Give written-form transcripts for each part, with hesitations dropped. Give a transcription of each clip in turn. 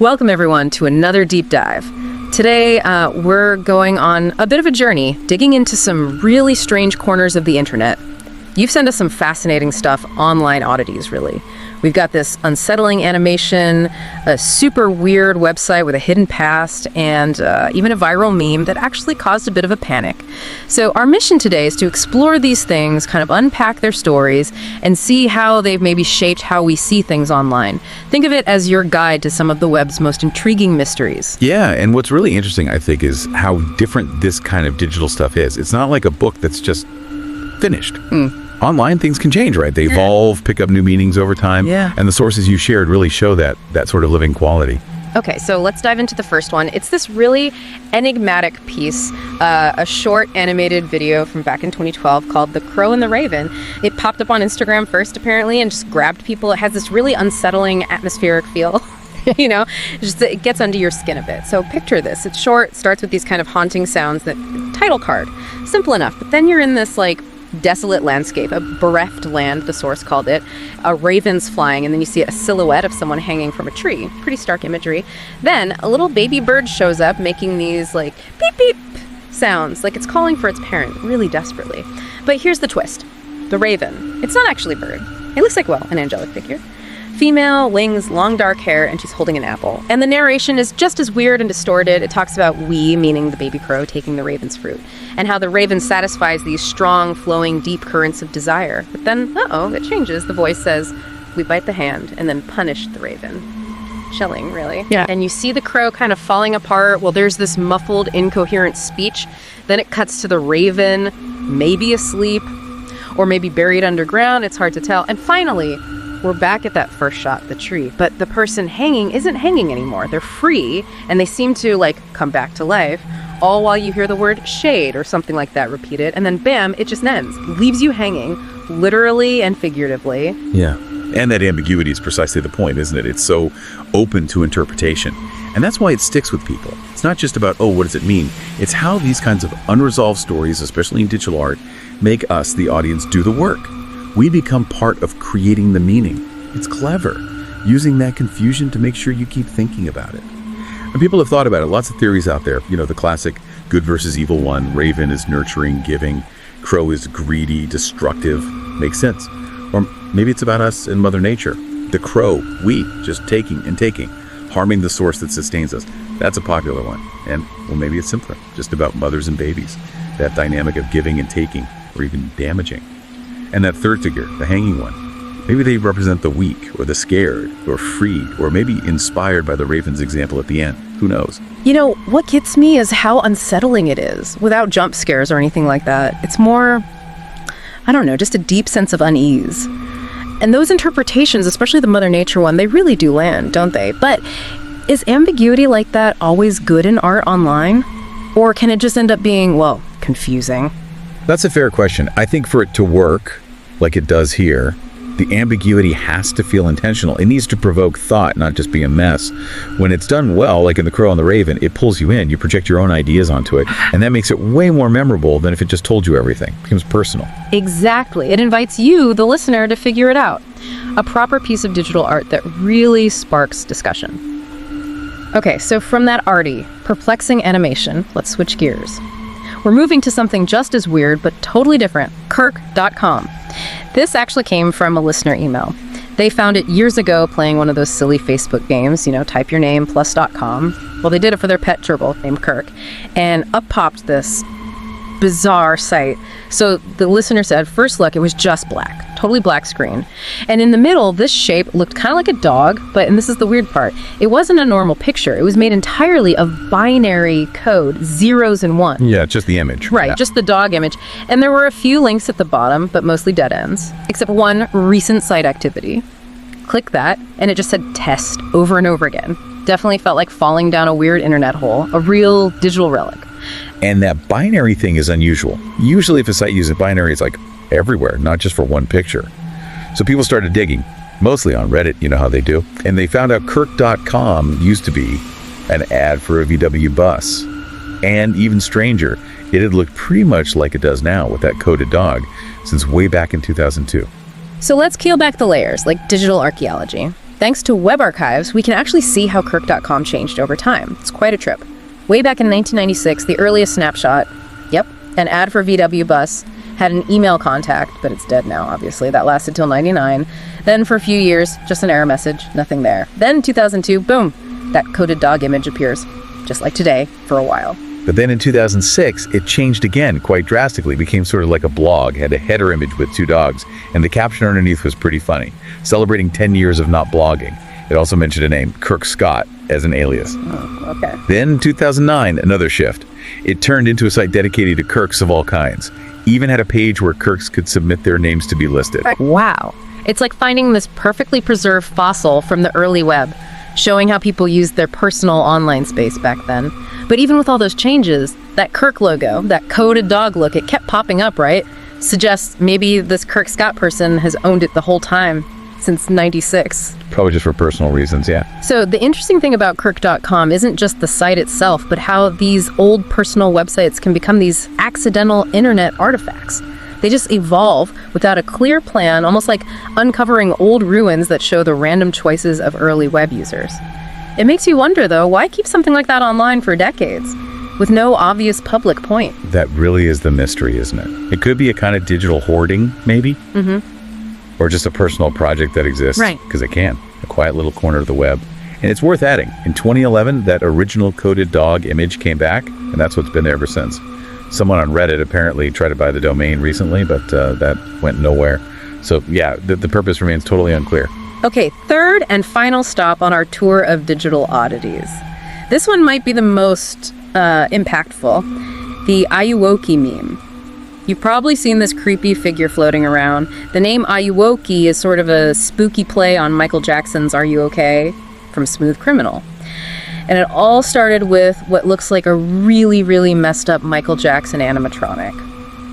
Welcome, everyone, to another deep dive. Today, we're going on a bit of a journey, digging into some really strange corners of the internet. You've sent us some fascinating stuff, online oddities, really. We've got this unsettling animation, a super weird website with a hidden past, and even a viral meme that actually caused a bit of a panic. So our mission today is to explore these things, kind of unpack their stories, and see how they've maybe shaped how we see things online. Think of it as your guide to some of the web's most intriguing mysteries. Yeah, and what's really interesting, I think, is how different this kind of digital stuff is. It's not like a book that's just finished. Online, things can change, right? They evolve, pick up new meanings over time. Yeah. And the sources you shared really show that sort of living quality. Okay, so let's dive into the first one. It's this really enigmatic piece, a short animated video from back in 2012 called The Crow and the Raven. It popped up on Instagram first, apparently, and just grabbed people. It has this really unsettling atmospheric feel. You know, it gets under your skin a bit. So picture this. It's short, starts with these kind of haunting sounds, that title card. Simple enough. But then you're in this, desolate landscape, a bereft land, the source called it. A raven's flying, and then you see a silhouette of someone hanging from a tree. Pretty stark imagery. Then a little baby bird shows up, making these beep beep sounds, like it's calling for its parent, really desperately. But here's the twist. The raven. It's not actually a bird. It looks like, an angelic figure. Female, wings, long dark hair, and she's holding an apple. And the narration is just as weird and distorted. It talks about we, meaning the baby crow, taking the raven's fruit, and how the raven satisfies these strong, flowing, deep currents of desire. But then, it changes. The voice says, we bite the hand and then punish the raven. Chilling, really. Yeah. And you see the crow kind of falling apart. Well, there's this muffled, incoherent speech. Then it cuts to the raven, maybe asleep, or maybe buried underground. It's hard to tell. And finally, we're back at that first shot, the tree. But the person hanging isn't hanging anymore. They're free, and they seem to, come back to life, all while you hear the word shade or something like that repeated, and then bam, it just ends. Leaves you hanging, literally and figuratively. Yeah. And that ambiguity is precisely the point, isn't it? It's so open to interpretation. And that's why it sticks with people. It's not just about, what does it mean? It's how these kinds of unresolved stories, especially in digital art, make us, the audience, do the work. We become part of creating the meaning. It's clever, using that confusion to make sure you keep thinking about it. And people have thought about it. Lots of theories out there. The classic good versus evil one. Raven is nurturing, giving. Crow is greedy, destructive. Makes sense. Or maybe it's about us and Mother Nature. The crow, we, just taking and taking, harming the source that sustains us. That's a popular one. And, maybe it's simpler, just about mothers and babies. That dynamic of giving and taking, or even damaging. And that third figure, the hanging one, maybe they represent the weak, or the scared, or freed, or maybe inspired by the raven's example at the end. Who knows? What gets me is how unsettling it is, without jump scares or anything like that. It's more, just a deep sense of unease. And those interpretations, especially the Mother Nature one, they really do land, don't they? But is ambiguity like that always good in art online? Or can it just end up being, confusing? That's a fair question. I think for it to work, like it does here, the ambiguity has to feel intentional. It needs to provoke thought, not just be a mess. When it's done well, like in The Crow and the Raven, it pulls you in. You project your own ideas onto it, and that makes it way more memorable than if it just told you everything. It becomes personal. Exactly. It invites you, the listener, to figure it out. A proper piece of digital art that really sparks discussion. Okay, so from that arty, perplexing animation, let's switch gears. We're moving to something just as weird, but totally different, Kirk.com. This actually came from a listener email. They found it years ago playing one of those silly Facebook games, type your name plus .com. Well, they did it for their pet gerbil named Kirk, and up popped this bizarre site. So the listener said, first look, it was just black, totally black screen. And in the middle, this shape looked kind of like a dog, and this is the weird part, it wasn't a normal picture. It was made entirely of binary code, zeros and ones. Yeah, just the image. Right, yeah. Just the dog image. And there were a few links at the bottom, but mostly dead ends, except one recent site activity. Click that, and it just said test over and over again. Definitely felt like falling down a weird internet hole, a real digital relic. And that binary thing is unusual. Usually if a site uses binary, it's everywhere, not just for one picture. So people started digging, mostly on Reddit, you know how they do. And they found out Kirk.com used to be an ad for a VW bus. And even stranger, it had looked pretty much like it does now with that coded dog since way back in 2002. So let's peel back the layers, like digital archaeology. Thanks to web archives, we can actually see how Kirk.com changed over time. It's quite a trip. Way back in 1996, the earliest snapshot, yep, an ad for VW Bus, had an email contact, but it's dead now, obviously. That lasted till 99. Then for a few years, just an error message, nothing there. Then 2002, boom, that coded dog image appears, just like today, for a while. But then in 2006, it changed again quite drastically. It became sort of like a blog, had a header image with 2 dogs, and the caption underneath was pretty funny. Celebrating 10 years of not blogging. It also mentioned a name, Kirk Scott, as an alias. Oh, okay. Then 2009, another shift. It turned into a site dedicated to Kirks of all kinds. Even had a page where Kirks could submit their names to be listed. Wow. It's like finding this perfectly preserved fossil from the early web, showing how people used their personal online space back then. But even with all those changes, that Kirk logo, that coded dog look, it kept popping up, right? Suggests maybe this Kirk Scott person has owned it the whole time, since 96. Probably just for personal reasons, yeah. So the interesting thing about Kirk.com isn't just the site itself, but how these old personal websites can become these accidental internet artifacts. They just evolve without a clear plan, almost like uncovering old ruins that show the random choices of early web users. It makes you wonder, though, why keep something like that online for decades, with no obvious public point? That really is the mystery, isn't it? It could be a kind of digital hoarding, maybe? Or just a personal project that exists. Right. Because it can. A quiet little corner of the web. And it's worth adding. In 2011, that original coded dog image came back, and that's what's been there ever since. Someone on Reddit apparently tried to buy the domain recently, but that went nowhere. So, yeah, the purpose remains totally unclear. Okay, third and final stop on our tour of digital oddities. This one might be the most impactful. The Ayuwoki meme. You've probably seen this creepy figure floating around. The name Ayuwoki is sort of a spooky play on Michael Jackson's Are You Okay? From Smooth Criminal. And it all started with what looks like a really, really messed up Michael Jackson animatronic.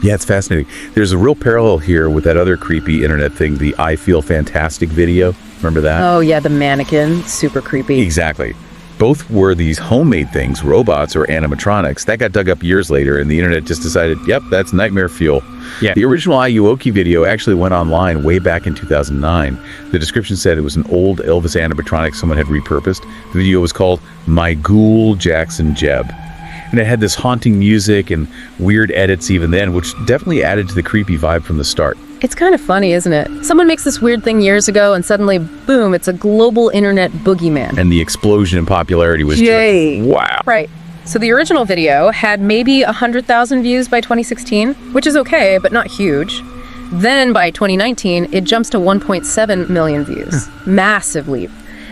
Yeah, it's fascinating. There's a real parallel here with that other creepy internet thing, the I Feel Fantastic video. Remember that? Oh, yeah, the mannequin. Super creepy. Exactly. Both were these homemade things, robots or animatronics. That got dug up years later, and the internet just decided, yep, that's nightmare fuel. Yeah. The original Ayuwoki video actually went online way back in 2009. The description said it was an old Elvis animatronic someone had repurposed. The video was called My Ghoul Jackson Jeb. And it had this haunting music and weird edits even then, which definitely added to the creepy vibe from the start. It's kind of funny, isn't it? Someone makes this weird thing years ago, and suddenly, boom, it's a global internet boogeyman. And the explosion in popularity was Yay. just, wow. Right. So the original video had maybe 100,000 views by 2016, which is okay, but not huge. Then by 2019, it jumps to 1.7 million views. Massive leap.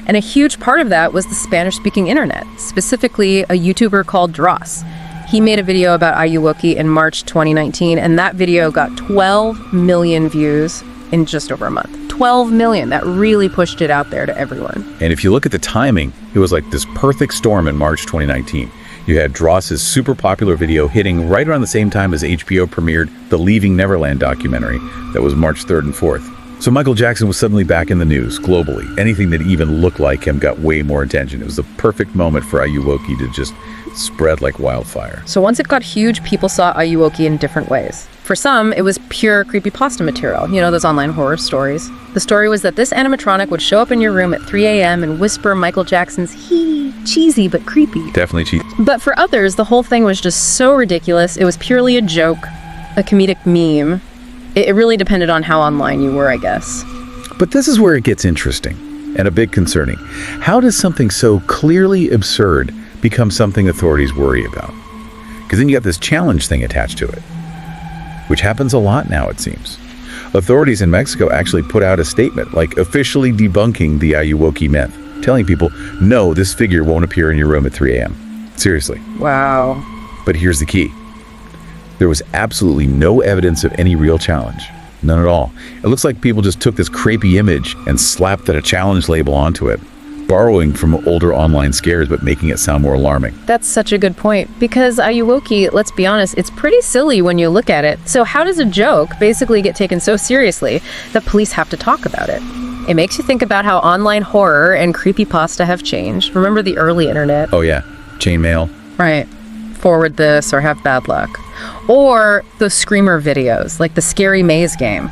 And a huge part of that was the Spanish-speaking internet, specifically a YouTuber called Dross. He made a video about Ayuwoki in March 2019, and that video got 12 million views in just over a month. 12 million. That really pushed it out there to everyone. And if you look at the timing, it was like this perfect storm in March 2019. You had Dross's super popular video hitting right around the same time as HBO premiered the Leaving Neverland documentary. That was March 3rd and 4th. So Michael Jackson was suddenly back in the news globally. Anything that even looked like him got way more attention. It was the perfect moment for Ayuwoki to just spread like wildfire. So once it got huge, people saw Ayuwoki in different ways. For some, it was pure creepypasta material, you know, those online horror stories. The story was that this animatronic would show up in your room at 3 a.m. and whisper Michael Jackson's "hee," cheesy but creepy. Definitely cheesy. But for others, the whole thing was just so ridiculous, it was purely a joke, a comedic meme. It really depended on how online you were, I guess. But this is where it gets interesting and a bit concerning. How does something so clearly absurd become something authorities worry about? Because then you got this challenge thing attached to it, which happens a lot now, it seems. Authorities in Mexico actually put out a statement, like officially debunking the Ayuwoki myth, telling people, no, this figure won't appear in your room at 3 a.m. Seriously. Wow. But here's the key. There was absolutely no evidence of any real challenge. None at all. It looks like people just took this creepy image and slapped a challenge label onto it, borrowing from older online scares but making it sound more alarming. That's such a good point, because Ayuwoki, let's be honest, it's pretty silly when you look at it. So how does a joke basically get taken so seriously that police have to talk about it? It makes you think about how online horror and creepypasta have changed. Remember the early internet? Oh yeah, chainmail. Right. Forward this or have bad luck. Or those screamer videos, like the Scary Maze game,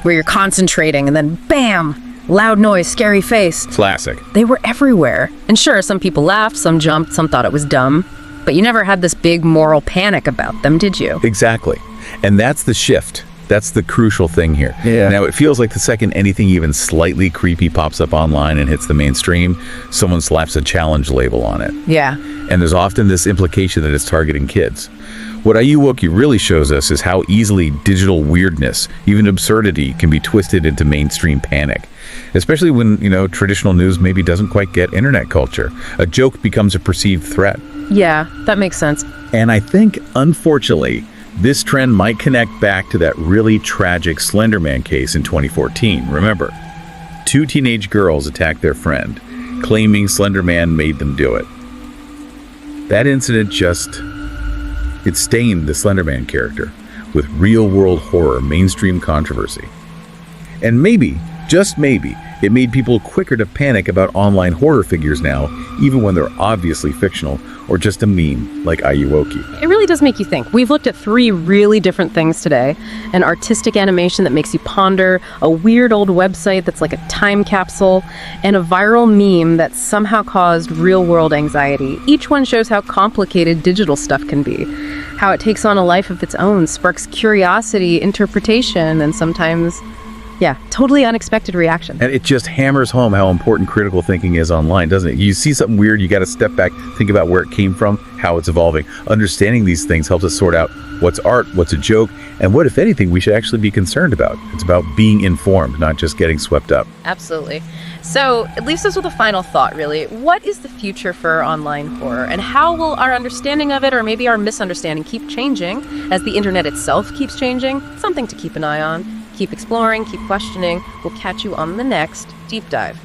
where you're concentrating and then bam, Loud noise, scary face. Classic. They were everywhere. And sure, some people laughed, some jumped, some thought it was dumb. But you never had this big moral panic about them, did you? Exactly. And that's the shift. That's the crucial thing here. Yeah. Now, it feels like the second anything even slightly creepy pops up online and hits the mainstream, someone slaps a challenge label on it. Yeah. And there's often this implication that it's targeting kids. What Ayuwoki really shows us is how easily digital weirdness, even absurdity, can be twisted into mainstream panic. Especially when, traditional news maybe doesn't quite get internet culture. A joke becomes a perceived threat. Yeah, that makes sense. And I think, unfortunately, this trend might connect back to that really tragic Slender Man case in 2014. Remember, 2 teenage girls attacked their friend, claiming Slender Man made them do it. That incident it stained the Slender Man character with real-world horror mainstream controversy. And maybe, just maybe, it made people quicker to panic about online horror figures now, even when they're obviously fictional or just a meme like Ayuwoki. It really does make you think. We've looked at 3 really different things today. An artistic animation that makes you ponder, a weird old website that's like a time capsule, and a viral meme that somehow caused real-world anxiety. Each one shows how complicated digital stuff can be, how it takes on a life of its own, sparks curiosity, interpretation, and sometimes, totally unexpected reaction. And it just hammers home how important critical thinking is online, doesn't it? You see something weird, you got to step back, think about where it came from, how it's evolving. Understanding these things helps us sort out what's art, what's a joke, and what, if anything, we should actually be concerned about. It's about being informed, not just getting swept up. Absolutely. So it leaves us with a final thought, really. What is the future for online horror, and how will our understanding of it, or maybe our misunderstanding, keep changing as the internet itself keeps changing? Something to keep an eye on. Keep exploring, keep questioning. We'll catch you on the next Deep Dive.